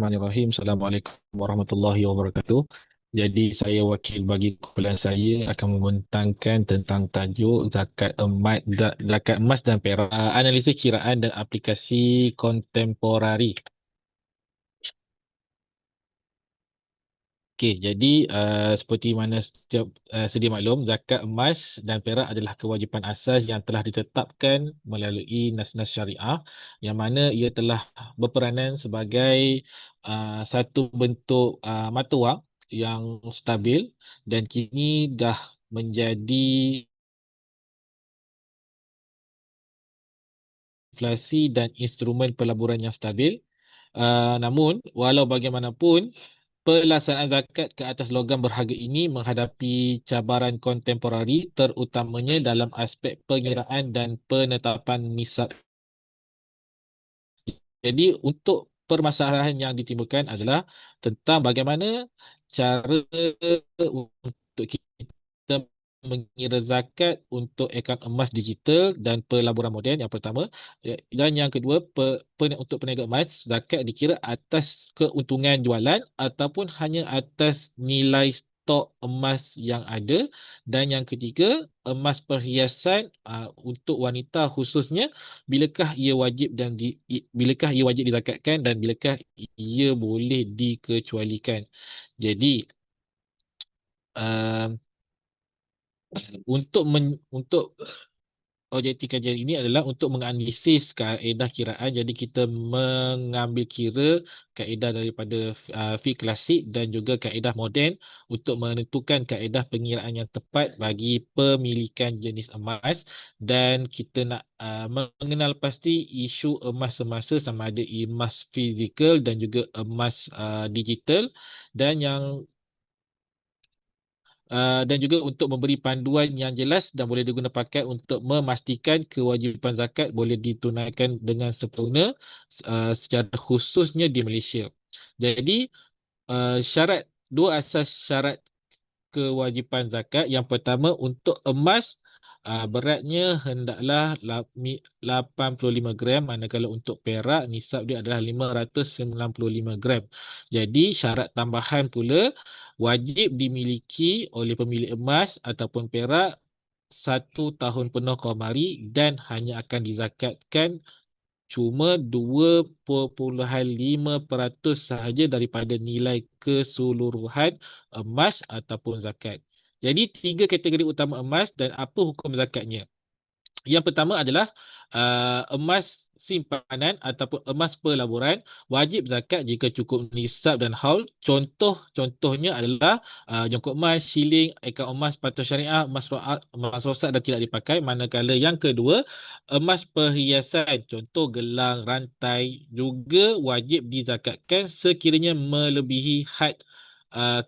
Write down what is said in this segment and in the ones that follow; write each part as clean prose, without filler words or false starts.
Bismillahirrahmanirrahim. Assalamualaikum warahmatullahi wabarakatuh. Jadi saya wakil bagi kumpulan saya akan membentangkan tentang tajuk zakat emas dan perak, analisis kiraan dan aplikasi kontemporari. Okey, jadi seperti mana sedia maklum, zakat emas dan perak adalah kewajipan asas yang telah ditetapkan melalui nas-nas syariah, yang mana ia telah berperanan sebagai satu bentuk mata wang yang stabil dan kini dah menjadi inflasi dan instrumen pelaburan yang stabil. Namun, walau bagaimanapun, pelaksanaan zakat ke atas logam berharga ini menghadapi cabaran kontemporari, terutamanya dalam aspek pengiraan dan penetapan nisab. Jadi, untuk permasalahan yang ditimbulkan adalah tentang bagaimana cara untuk kita mengira zakat untuk akaun emas digital dan pelaburan moden, yang pertama. Dan yang kedua, untuk peniaga emas, zakat dikira atas keuntungan jualan ataupun hanya atas nilai stok emas yang ada. Dan yang ketiga, emas perhiasan untuk wanita khususnya, bilakah ia wajib dizakatkan dan bilakah ia boleh dikecualikan. Jadi uh, untuk objektif kajian ini adalah untuk menganalisis kaedah kiraan. Jadi kita mengambil kira kaedah daripada fiqh klasik dan juga kaedah moden untuk menentukan kaedah pengiraan yang tepat bagi pemilikan jenis emas. Dan kita nak mengenal pasti isu emas semasa, sama ada emas fizikal dan juga emas digital. Dan yang dan juga untuk memberi panduan yang jelas dan boleh digunakan pakai untuk memastikan kewajipan zakat boleh ditunaikan dengan sempurna, secara khususnya di Malaysia. Jadi dua asas syarat kewajipan zakat. Yang pertama, untuk emas, beratnya hendaklah 85 gram, manakala untuk perak nisab dia adalah 595 gram. Jadi syarat tambahan pula, wajib dimiliki oleh pemilik emas ataupun perak 1 tahun penuh qamari dan hanya akan dizakatkan cuma 2.5% sahaja daripada nilai keseluruhan emas ataupun zakat. Jadi tiga kategori utama emas dan apa hukum zakatnya. Yang pertama adalah emas simpanan ataupun emas pelaburan, wajib zakat jika cukup nisab dan haul. Contohnya adalah jongkok emas, shilling, akaun emas patuh syariah, emas rosak dan tidak dipakai. Manakala yang kedua, emas perhiasan, contoh gelang, rantai, juga wajib dizakatkan sekiranya melebihi had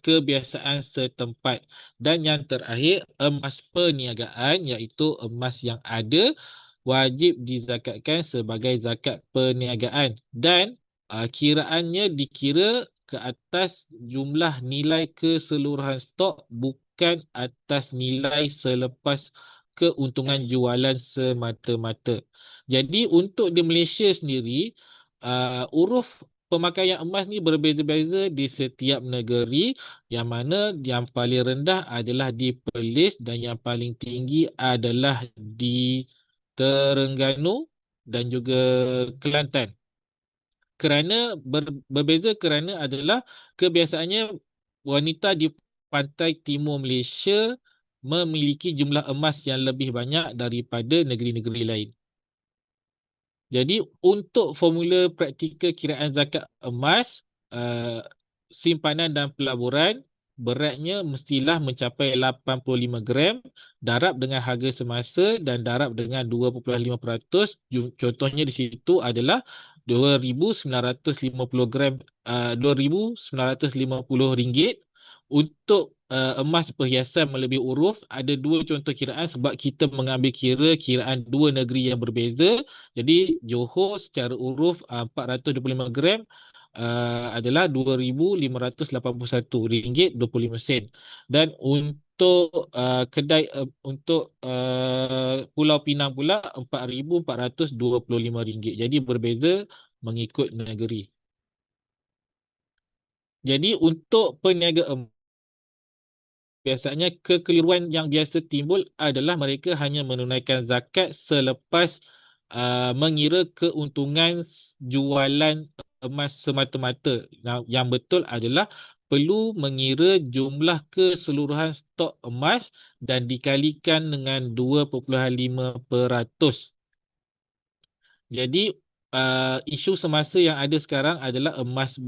kebiasaan setempat. Dan yang terakhir, emas perniagaan, iaitu emas yang ada, wajib dizakatkan sebagai zakat perniagaan. Dan kiraannya dikira ke atas jumlah nilai keseluruhan stok, bukan atas nilai selepas keuntungan jualan semata-mata. Jadi untuk di Malaysia sendiri, uruf pemakaian emas ni berbeza-beza di setiap negeri, yang mana yang paling rendah adalah di Perlis dan yang paling tinggi adalah di Terengganu dan juga Kelantan. Berbeza kerana adalah kebiasaannya wanita di pantai timur Malaysia memiliki jumlah emas yang lebih banyak daripada negeri-negeri lain. Jadi untuk formula praktikal kiraan zakat emas, uh, simpanan dan pelaburan, beratnya mestilah mencapai 85 gram, darab dengan harga semasa dan darab dengan 2.5%. Contohnya di situ adalah 2,950 gram, RM2,950. Untuk emas perhiasan melebihi uruf, ada dua contoh kiraan sebab kita mengambil kiraan dua negeri yang berbeza. Jadi Johor secara uruf 425 gram adalah RM2,581.25. Dan untuk Pulau Pinang pula RM4,425. Jadi berbeza mengikut negeri. Jadi untuk peniaga emas, biasanya kekeliruan yang biasa timbul adalah mereka hanya menunaikan zakat selepas mengira keuntungan jualan emas semata-mata. Yang betul adalah perlu mengira jumlah keseluruhan stok emas dan dikalikan dengan 2.5%. Jadi isu semasa yang ada sekarang adalah emas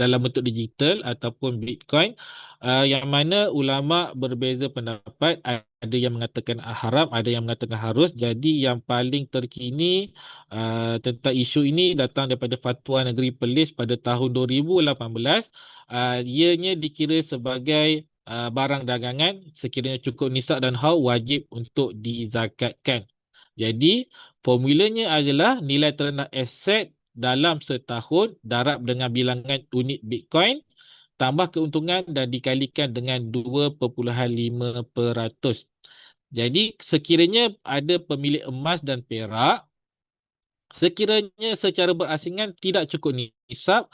dalam bentuk digital ataupun Bitcoin, yang mana ulama berbeza pendapat. Ada yang mengatakan haram, ada yang mengatakan harus. Jadi yang paling terkini tentang isu ini datang daripada Fatwa Negeri Perlis pada tahun 2018. Ianya dikira sebagai barang dagangan, sekiranya cukup nisab dan haul wajib untuk dizakatkan. Jadi formulanya adalah nilai terendah aset dalam setahun darab dengan bilangan unit Bitcoin tambah keuntungan dan dikalikan dengan 2.5%. Jadi sekiranya ada pemilik emas dan perak, sekiranya secara berasingan tidak cukup nisab,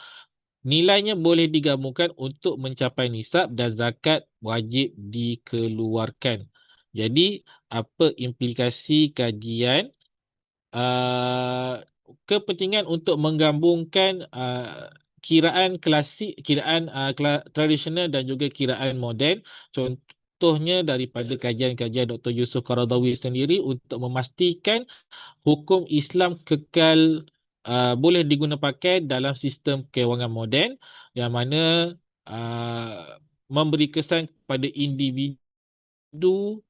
nilainya boleh digabungkan untuk mencapai nisab dan zakat wajib dikeluarkan. Jadi apa implikasi kajian? Kepentingan untuk menggabungkan kiraan klasik, kiraan tradisional dan juga kiraan moden. Contohnya daripada kajian-kajian Dr. Yusuf Qaradawi sendiri untuk memastikan hukum Islam kekal boleh digunakan pakai dalam sistem kewangan moden, yang mana memberi kesan kepada individu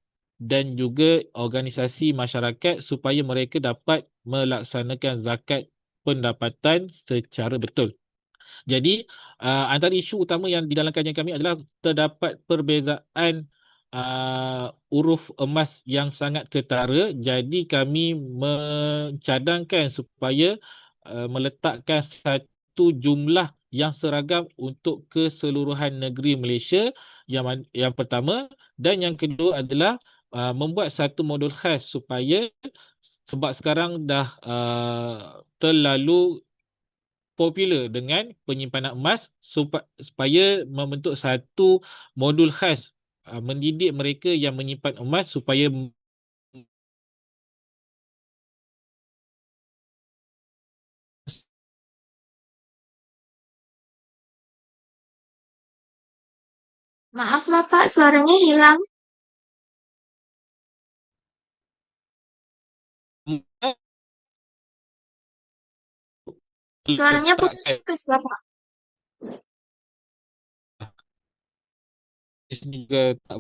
dan juga organisasi masyarakat supaya mereka dapat melaksanakan zakat pendapatan secara betul. Jadi antara isu utama yang di dalam kajian kami adalah terdapat perbezaan uruf emas yang sangat ketara. Jadi kami mencadangkan supaya meletakkan satu jumlah yang seragam untuk keseluruhan negeri Malaysia, yang pertama, dan yang kedua adalah membuat satu modul khas supaya, sebab sekarang dah terlalu popular dengan penyimpanan emas, supaya membentuk satu modul khas mendidik mereka yang menyimpan emas supaya Maaf Bapak, suaranya hilang. Suaranya meletakkan putus-putus Bapak. juga tak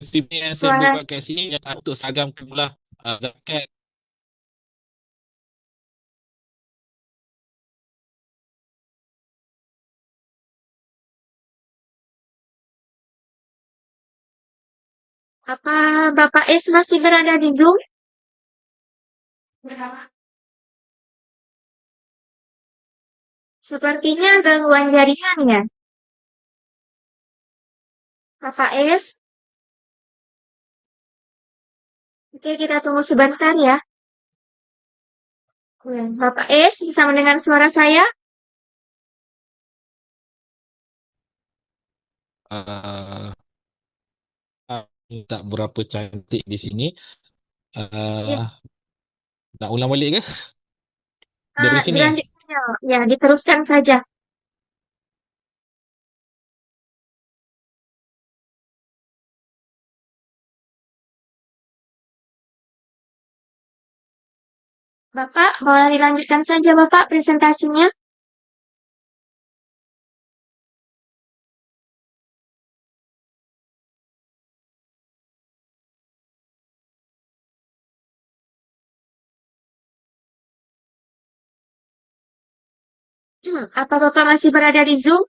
sistem yang saya Suara buat kat sini yang untuk seragam jumlah zakat. apa Bapak S masih berada di Zoom? Sepertinya gangguan jaringan ya. Bapak S, oke kita tunggu sebentar ya. Bapak S bisa mendengar suara saya? Uh, tak berapa cantik di sini. Ya, Uh, nak ulang balik ke? Dari sini ya? dilanjut saja. Ya, diteruskan saja. Bapak, boleh dilanjutkan saja Bapak presentasinya? Apa Bapak masih berada di Zoom?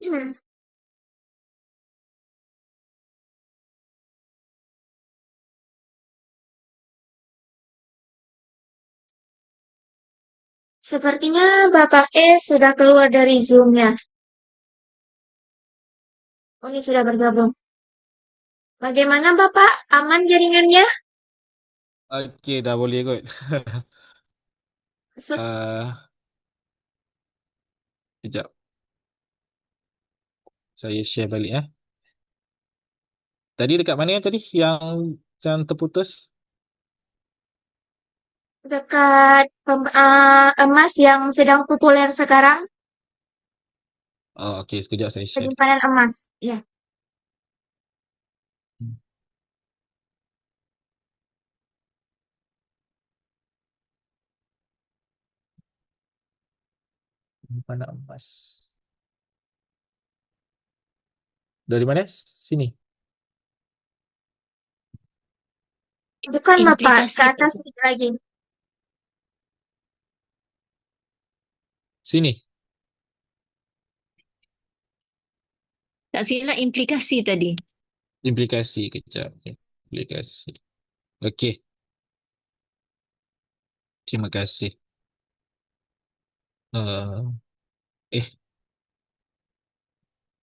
Hmm, Sepertinya Bapak E sudah keluar dari Zoom-nya. Oh, ini sudah bergabung. Bagaimana Bapak? Aman jaringannya? Okey, dah boleh kot. Su- Uh, Sekejap, saya share balik eh. Tadi dekat mana yang tadi yang terputus? Dekat emas yang sedang populer sekarang, Oh, okey, sekejap saya share. penyimpanan emas. Ya. Hmm, Mana emas? Dari mana? Sini. Bukan Bapak, ke Implikasi atas tadi. sedikit lagi. Sini. Tak silap implikasi tadi. Implikasi kejap. Implikasi. Okey, terima kasih. Uh, eh,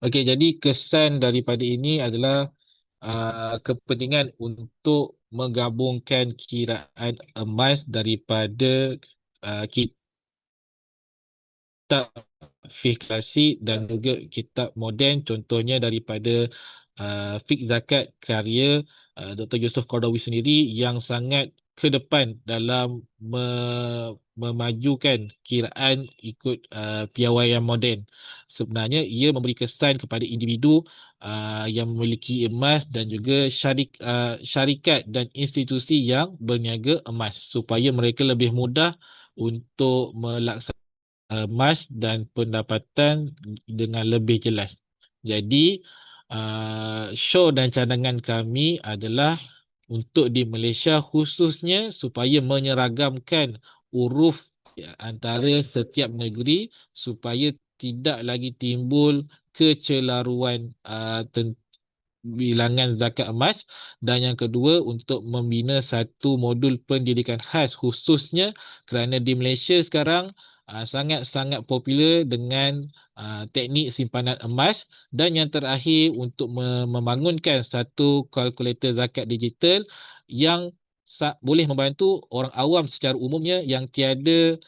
okey, jadi kesan daripada ini adalah kepentingan untuk menggabungkan kiraan emas daripada kita kitab fiqh klasik dan juga kitab moden, contohnya daripada fiqh zakat karya Dr. Yusof Qaradawi sendiri yang sangat ke depan dalam memajukan kiraan ikut piawaian moden. Sebenarnya ia memberi kesan kepada individu yang memiliki emas dan juga syarikat dan institusi yang berniaga emas supaya mereka lebih mudah untuk melaksanakan emas dan pendapatan dengan lebih jelas. Jadi, show dan cadangan kami adalah untuk di Malaysia khususnya supaya menyeragamkan huruf antara setiap negeri supaya tidak lagi timbul kecelaruan bilangan zakat emas, dan yang kedua untuk membina satu modul pendidikan khas khususnya kerana di Malaysia sekarang sangat-sangat popular dengan teknik simpanan emas, dan yang terakhir untuk membangunkan satu kalkulator zakat digital yang boleh membantu orang awam secara umumnya yang tiada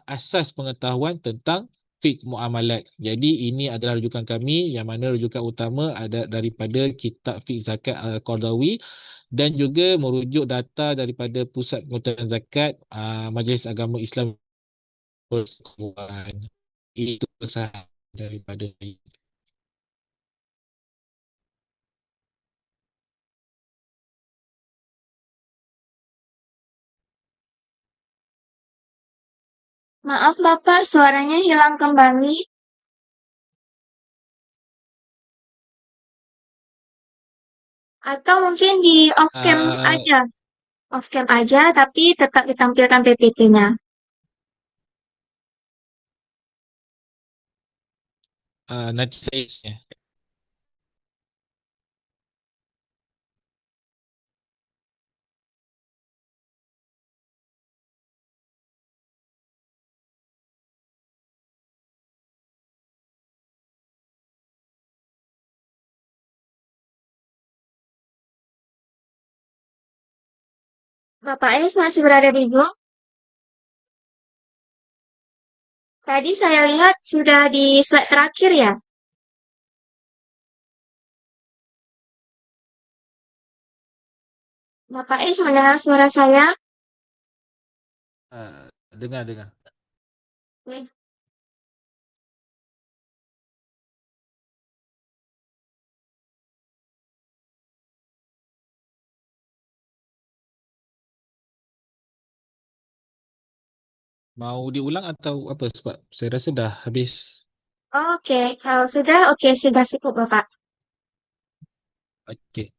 asas pengetahuan tentang fiqh muamalat. Jadi ini adalah rujukan kami yang mana rujukan utama ada daripada kitab fiqh zakat Al-Qardawi dan juga merujuk data daripada Pusat Pengutaran Zakat Majlis Agama Islam Persekutuan. Itu sahaja daripada saya. Maaf Bapak, suaranya hilang kembali. Atau mungkin di off cam Uh, aja. Off cam aja, tapi tetap ditampilkan PPT-nya. Nanti saya share. Bapak S masih berada di Zoom? Tadi saya lihat sudah di slide terakhir ya. Bapak S mendengar suara saya? Dengar. Oke. Mau diulang atau apa, sebab saya rasa dah habis. Oke, kalau sudah, oke, sudah cukup Bapak. Okey.